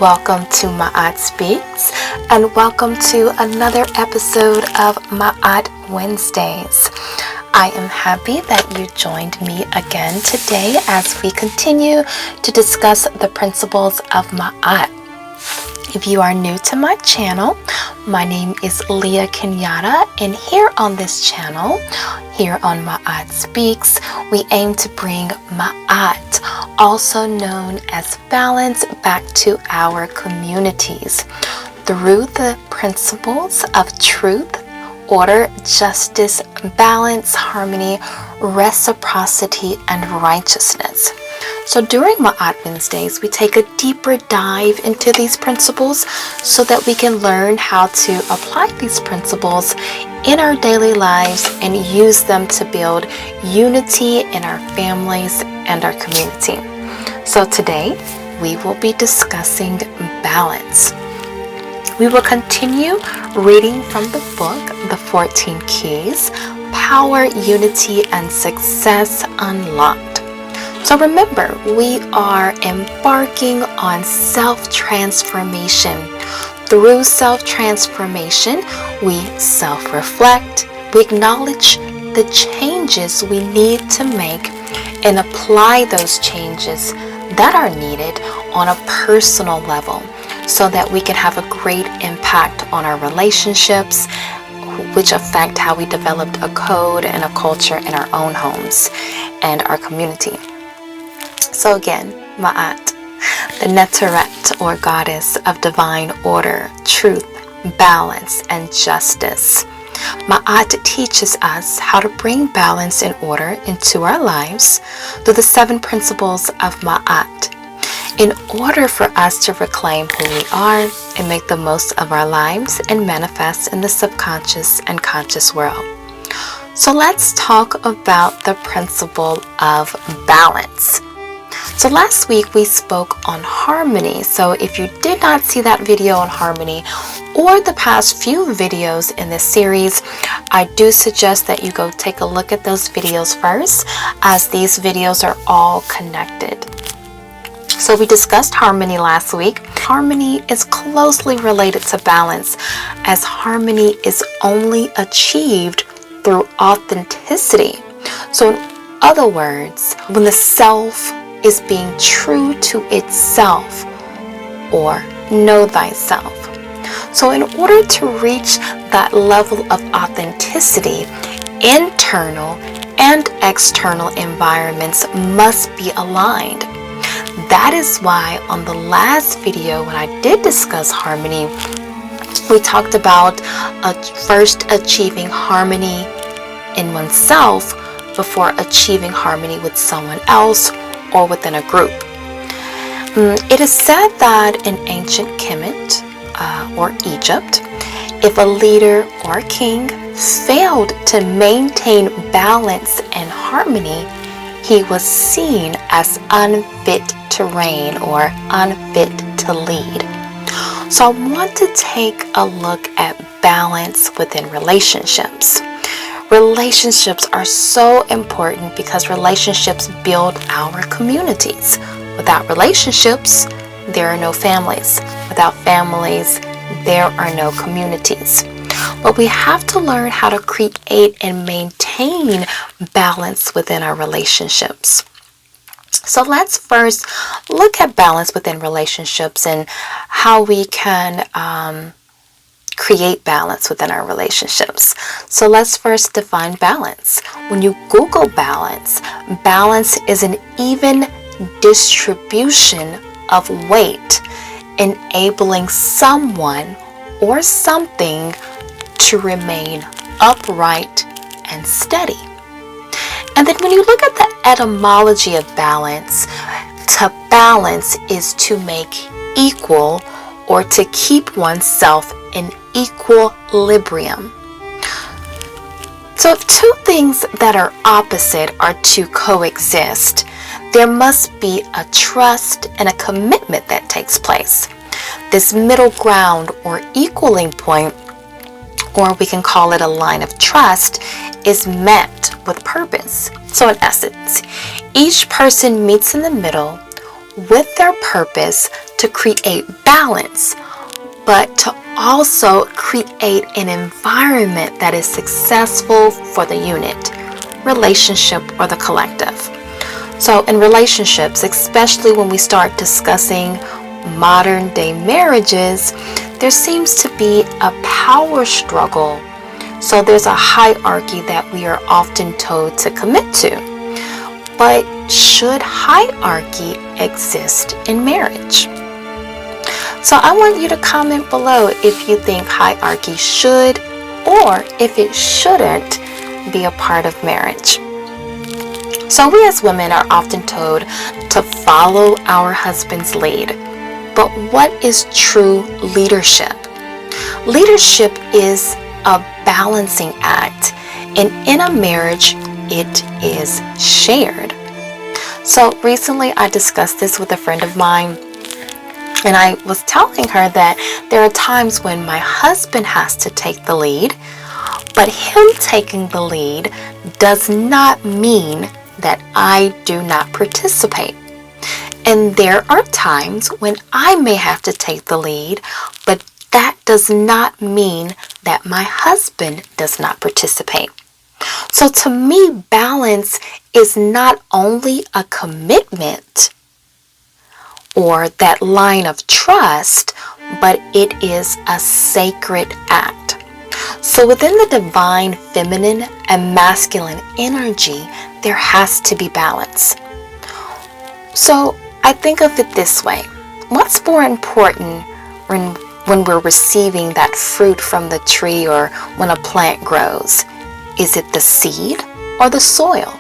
Welcome to Ma'at Speaks, and welcome to another episode of Ma'at Wednesdays. I am happy that you joined me again today as we continue to discuss the principles of Ma'at. If you are new to my channel, my name is Leah Kenyatta, and here on this channel, here on Ma'at Speaks, we aim to bring Ma'at, also known as balance, back to our communities through the principles of truth, order, justice, balance, harmony, reciprocity, and righteousness. So during Ma'at Wednesdays, we take a deeper dive into these principles so that we can learn how to apply these principles in our daily lives and use them to build unity in our families and our community. So today, we will be discussing balance. We will continue reading from the book, The 14 Keys, Power, Unity, and Success Unlocked. So remember, we are embarking on self-transformation. Through self-transformation, we self-reflect, we acknowledge the changes we need to make and apply those changes that are needed on a personal level so that we can have a great impact on our relationships, which affect how we developed a code and a culture in our own homes and our community. So again, Ma'at, the Neteret, or goddess of divine order, truth, balance, and justice. Ma'at teaches us how to bring balance and order into our lives through the 7 principles of Ma'at in order for us to reclaim who we are and make the most of our lives and manifest in the subconscious and conscious world. So let's talk about the principle of balance. So last week we spoke on harmony. So if you did not see that video on harmony or the past few videos in this series, I do suggest that you go take a look at those videos first, as these videos are all connected. So we discussed harmony last week. Harmony is closely related to balance, as harmony is only achieved through authenticity. So in other words, when the self is being true to itself, or know thyself. So in order to reach that level of authenticity, internal and external environments must be aligned. That is why on the last video when I did discuss harmony, we talked about first achieving harmony in oneself before achieving harmony with someone else or within a group. It is said that in ancient Kemet or Egypt, if a leader or a king failed to maintain balance and harmony, he was seen as unfit to reign or unfit to lead. So I want to take a look at balance within relationships. Relationships are so important because relationships build our communities. Without relationships, there are no families. Without families, there are no communities. But we have to learn how to create and maintain balance within our relationships. So let's first look at balance within relationships and how we can create balance within our relationships. So let's first define balance. When you Google balance, balance is an even distribution of weight, enabling someone or something to remain upright and steady. And then when you look at the etymology of balance, to balance is to make equal or to keep oneself in equilibrium. So if two things that are opposite are to coexist, there must be a trust and a commitment that takes place. This middle ground or equaling point, or we can call it a line of trust, is met with purpose. So in essence, each person meets in the middle with their purpose to create balance, but to also create an environment that is successful for the unit, relationship, or the collective. So in relationships, especially when we start discussing modern day marriages, there seems to be a power struggle. So there's a hierarchy that we are often told to commit to. But should hierarchy exist in marriage? So I want you to comment below if you think hierarchy should or if it shouldn't be a part of marriage. So we as women are often told to follow our husband's lead. But what is true leadership? Leadership is a balancing act, and in a marriage, it is shared. So recently I discussed this with a friend of mine, and I was telling her that there are times when my husband has to take the lead, but him taking the lead does not mean that I do not participate. And there are times when I may have to take the lead, but that does not mean that my husband does not participate. So to me, balance is not only a commitment or that line of trust, but it is a sacred act. So within the divine feminine and masculine energy, there has to be balance. So I think of it this way. What's more important when we're receiving that fruit from the tree or when a plant grows? Is it the seed or the soil?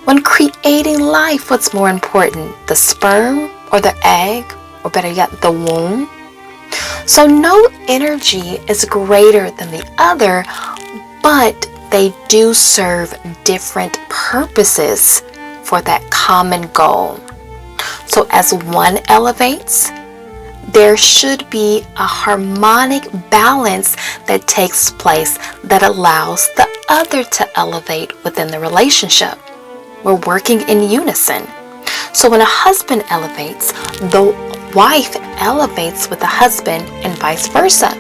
When creating life, what's more important? The sperm or the egg, or better yet, the womb? So no energy is greater than the other, but they do serve different purposes for that common goal. So as one elevates, there should be a harmonic balance that takes place that allows the other to elevate within the relationship. We're working in unison. So when a husband elevates, the wife elevates with the husband and vice versa.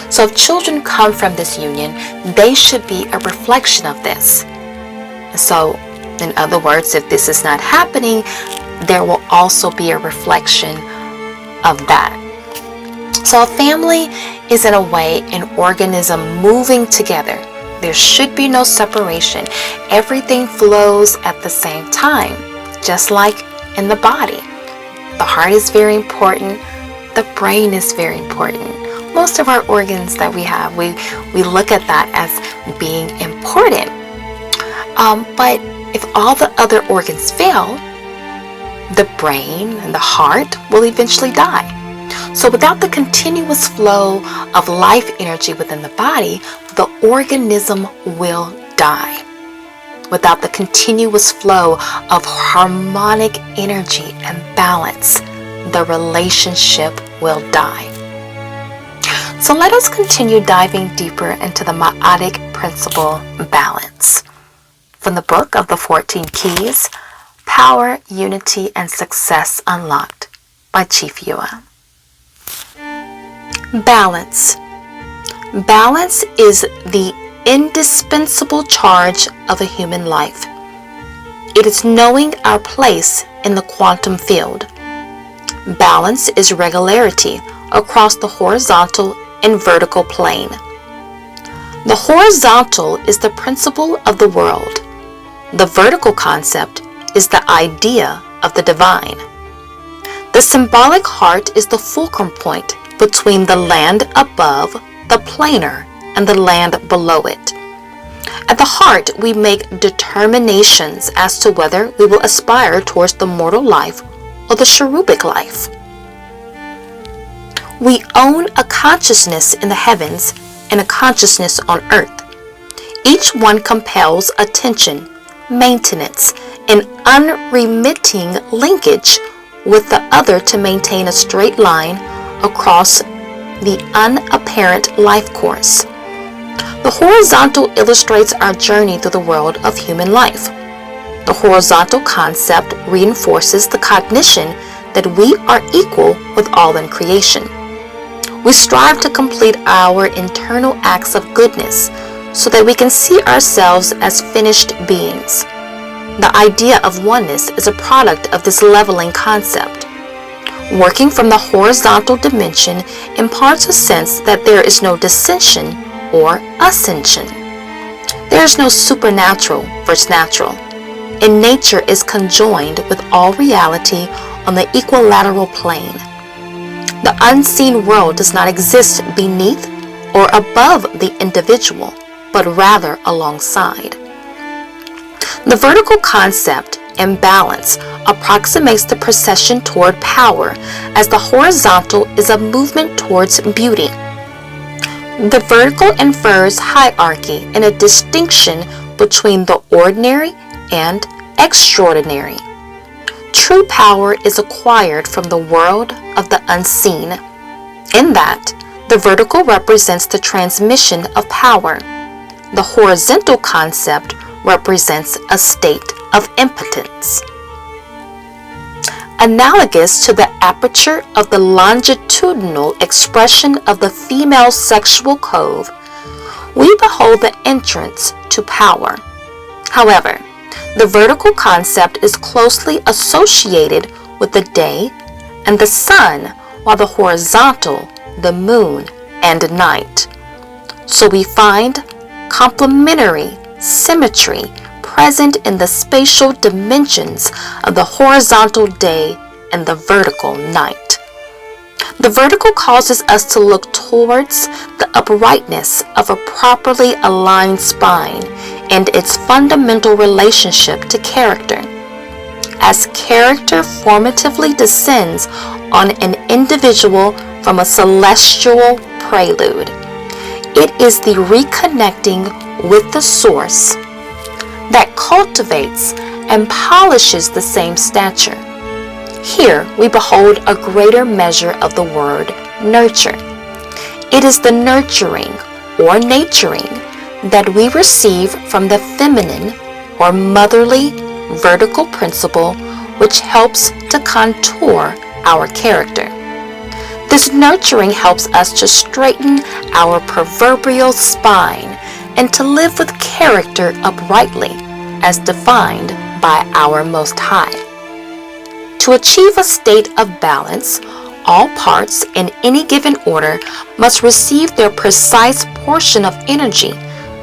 So if children come from this union, they should be a reflection of this. So in other words, if this is not happening, there will also be a reflection of that. So a family is in a way an organism moving together. There should be no separation. Everything flows at the same time, just like in the body. The heart is very important. The brain is very important. Most of our organs that we have, we look at that as being important. But if all the other organs fail, the brain and the heart will eventually die. So without the continuous flow of life energy within the body, the organism will die. Without the continuous flow of harmonic energy and balance, the relationship will die. So let us continue diving deeper into the Ma'atic principle, balance. From the book of the 14 Keys, Power, Unity, and Success Unlocked by Chief Yua. Balance. Balance is the indispensable charge of a human life. It is knowing our place in the quantum field. Balance is regularity across the horizontal and vertical plane. The horizontal is the principle of the world. The vertical concept is the idea of the divine. The symbolic heart is the fulcrum point between the land above, the planar, and the land below it. At the heart, we make determinations as to whether we will aspire towards the mortal life or the cherubic life. We own a consciousness in the heavens and a consciousness on earth. Each one compels attention, maintenance, and unremitting linkage with the other to maintain a straight line across the unapparent life course. The horizontal illustrates our journey through the world of human life. The horizontal concept reinforces the cognition that we are equal with all in creation. We strive to complete our internal acts of goodness so that we can see ourselves as finished beings. The idea of oneness is a product of this leveling concept. Working from the horizontal dimension imparts a sense that there is no dissension or ascension. There is no supernatural versus natural, and nature is conjoined with all reality on the equilateral plane. The unseen world does not exist beneath or above the individual, but rather alongside. The vertical concept and balance approximates the procession toward power, as the horizontal is a movement towards beauty. The vertical infers hierarchy and a distinction between the ordinary and extraordinary. True power is acquired from the world of the unseen, in that the vertical represents the transmission of power. The horizontal concept represents a state of impotence. Analogous to the aperture of the longitudinal expression of the female sexual cove, we behold the entrance to power. However, the vertical concept is closely associated with the day and the sun, while the horizontal, the moon and night. So we find complementary symmetry present in the spatial dimensions of the horizontal day and the vertical night. The vertical causes us to look towards the uprightness of a properly aligned spine and its fundamental relationship to character. As character formatively descends on an individual from a celestial prelude, it is the reconnecting with the source that cultivates and polishes the same stature. Here we behold a greater measure of the word nurture. It is the nurturing or naturing that we receive from the feminine or motherly vertical principle, which helps to contour our character. This nurturing helps us to straighten our proverbial spine and to live with character uprightly, as defined by our Most High. To achieve a state of balance, all parts in any given order must receive their precise portion of energy,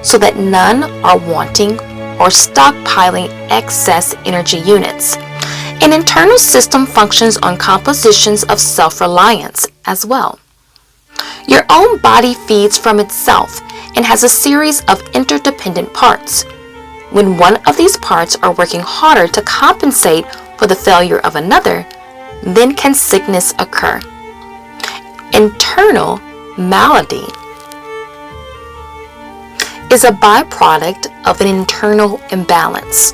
so that none are wanting or stockpiling excess energy units. An internal system functions on compositions of self-reliance as well. Your own body feeds from itself and has a series of interdependent parts. When one of these parts are working harder to compensate for the failure of another, then can sickness occur. Internal malady is a byproduct of an internal imbalance.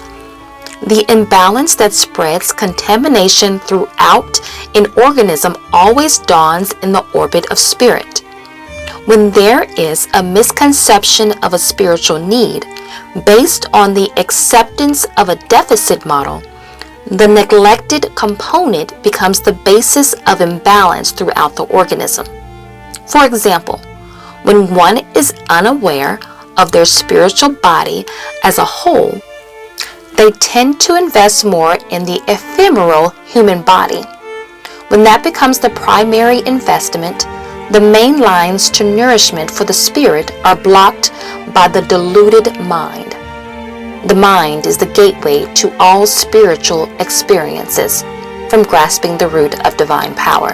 The imbalance that spreads contamination throughout an organism always dawns in the orbit of spirit. When there is a misconception of a spiritual need based on the acceptance of a deficit model, the neglected component becomes the basis of imbalance throughout the organism. For example, when one is unaware of their spiritual body as a whole, they tend to invest more in the ephemeral human body. When that becomes the primary investment, the main lines to nourishment for the spirit are blocked by the deluded mind. The mind is the gateway to all spiritual experiences, from grasping the root of divine power.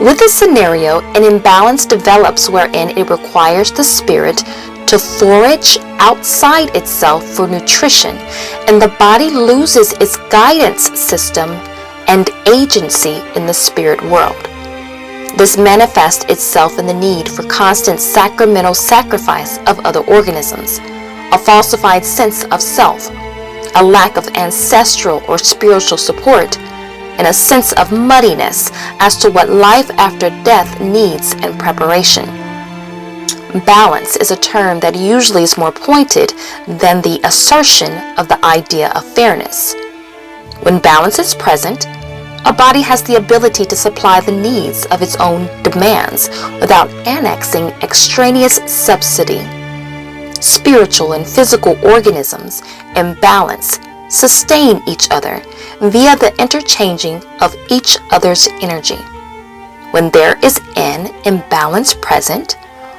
With this scenario, an imbalance develops wherein it requires the spirit to forage outside itself for nutrition, and the body loses its guidance system and agency in the spirit world. This manifests itself in the need for constant sacramental sacrifice of other organisms, a falsified sense of self, a lack of ancestral or spiritual support, and a sense of muddiness as to what life after death needs and preparation. Balance is a term that usually is more pointed than the assertion of the idea of fairness. When balance is present, A body has the ability to supply the needs of its own demands without annexing extraneous subsidy. Spiritual and physical organisms in balance sustain each other via the interchanging of each other's energy. When there is an imbalance present,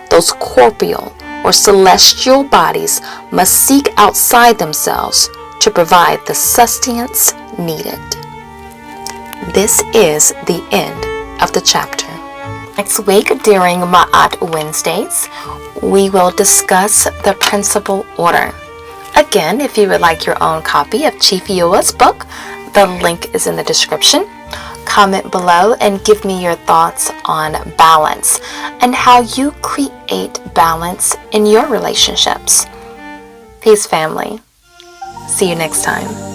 those corporeal or celestial bodies must seek outside themselves to provide the sustenance needed. This is the end of the chapter. Next week, during Ma'at Wednesdays, we will discuss the principal order. Again, if you would like your own copy of Chief Yoa's book, the link is in the description. Comment below and give me your thoughts on balance and how you create balance in your relationships. Peace, family. See you next time.